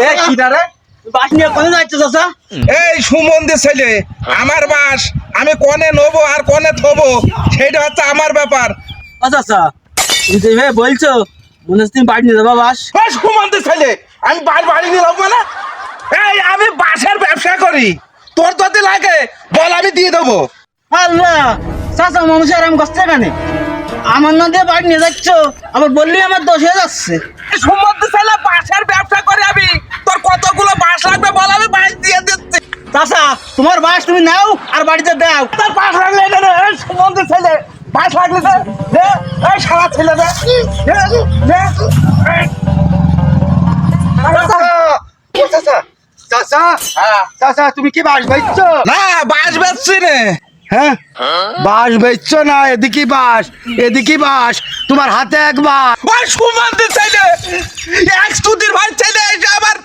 এ কি না রে বাস নিয়ে কোনে যাচ্ছে চাচা? এই সুমন্দি ছেলে, আমার বাস আমি কনে নেবো আর কনে থবো সেটা হচ্ছে আমার ব্যাপার। ও চাচা তুমি যে ভাই বলছো মনে হচ্ছে তুমি বাড়ি নিয়ে যাবা বাস। এই সুমন্দি ছেলে, আমি বাড়ি নিলাম মানে? এই আমি বাসের ব্যবসা করি, তোর যদি লাগে বল আমি দিয়ে দেবো। আল্লাহ চাচা মানুষ আরাম করছে কেন? আমার না দিয়ে বাড়ি নিয়ে যাচ্ছ, আবার বললি আমার দোষ হয়ে যাচ্ছে। সুমন্দি ছেলে, বাসের ব্যবসা করি আমি, তোর কতগুলো বাস লাগবে বল আমি বাস দিয়ে দিচ্ছি। চাচা তোমার বাস তুমি নাও আর বাড়িতে দাও। তোর বাস লাগলে না রে সুমন্দি ছেলে, বাস লাগলে দে, এই শালা ছেলে দে, দে, এই। চাচা তুমি কি বাস বেচছো? না বাস বেচছি রে। হ্যাঁ বাস বেচছো না? এদিকে বাস এদিকে বাস, তোমার হাতে এক বাস। ওই সুমন্দি ছেলে, এক স্তুতির ভাই ছেলে এসে আবার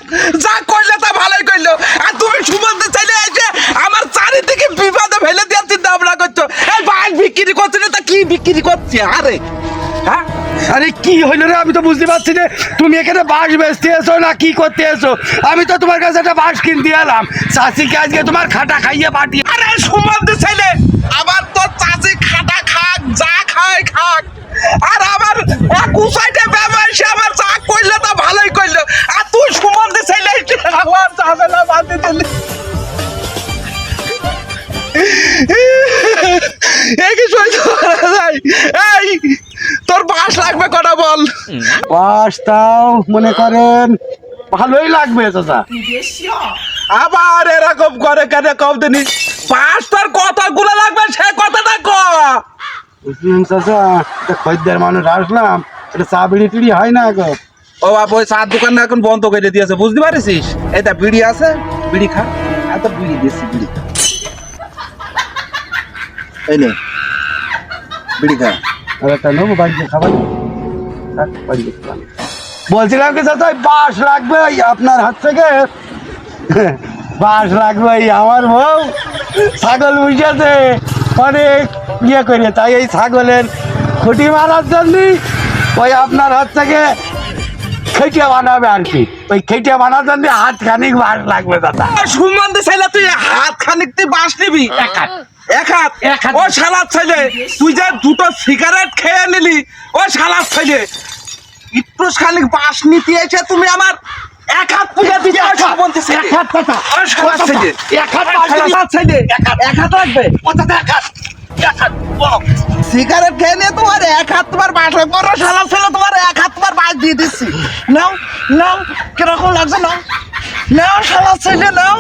যা করলে তা ভালোই করলো, আর তুমি সুমন্দি ছেলে এসে আমার চারিদিকে বিপদে ফেলে দেওয়ার চিন্তা ভাবনা করছো। এই বাস বিক্রি করছে না, তা কি বিক্রি করছে? আরে হ্যাঁ, আরে কি হইলো রে, আমি তো বুঝতে পারছি না তুমি এখানে বাস বেচতে এসো না কি করতে এসো। আমি তো তোমার কাছে একটা বাস কিনতে এলাম, চাষিকে আজকে তোমার খাটা খাইয়ে পাঠিয়ে। আরে সুমন্দি ছেলে, আবার তোর চাষি খাটা খাক যা খায় খাক, আর আমার এক উসাইতে ব্যবসা আমার যা করলো তা ভালোই করলো, আর তুই সুমন্দি ছেলে এসে আমার ঝামেলা বাঁধতে দিলি। এই কি সহ্য করা যায়? এই তোর বাস লাগবে কটা বল? বাস তাও মনে করেন ভালোই লাগবে চাচা। আবার এরকম করে কেন কম দিনি? বাস তোর কতগুলো লাগবে সে কথাটা ক। বুঝলেন চাচা, একটা খদ্দের মানুষ আসলাম, এটা চা বিড়ি টিড়ি হয় না গো। ও বাপ, ওই চার দোকানটা এখন বন্ধ করে দিয়েছে, বুঝতে পারিস? এটা বিড়ি আছে, বিড়ি খা। এত বিড়ি দিয়েছি, বিড়ি খা। এই নে বিড়ি খা। আর একটা নেবো বাড়িতে খাবার। বলছিলাম কি চাচা, বাস লাগবে ওই আপনার হাত থেকে। বাস লাগবে, এই আমার বউ ছাগল বুঝেছে অনেক ইয়ে করে, তাই এই ছাগলের খুঁটি মারার জন্য ওই আপনার হাত থেকে খেটিয়া বানাবে আর কি। ওই খেটিয়া বানার জন্য হাত খানিক বাস লাগবে দাদা। সুমন্দি ছেলে, তুই হাত খানিক তুই বাস নিবি? এক হাত ও শালার ছেলে, তুই যে দুটো সিগারেট খেয়ে নিলি, ও শালার ছেলে একটু খানিক বাস নিতে এসে তুমি আমার এক হাত পুজো দিতে। সুমন্দি ছেলে, এক হাত চাচা, ও শালার ছেলে, এক হাত বাস দিবি। শালার ছেলে, এক হাত লাগবে? সিগারেট খেয়ে নিয়ে তোমার এক হাত তোমার বাস লাগবে। ওর শালার ছেলে, তোমার এক হাত তোমার বাস দিয়ে দিচ্ছি। নাও নাও, কিরকম লাগছে? নাও নাও শালার ছেলে, নাও।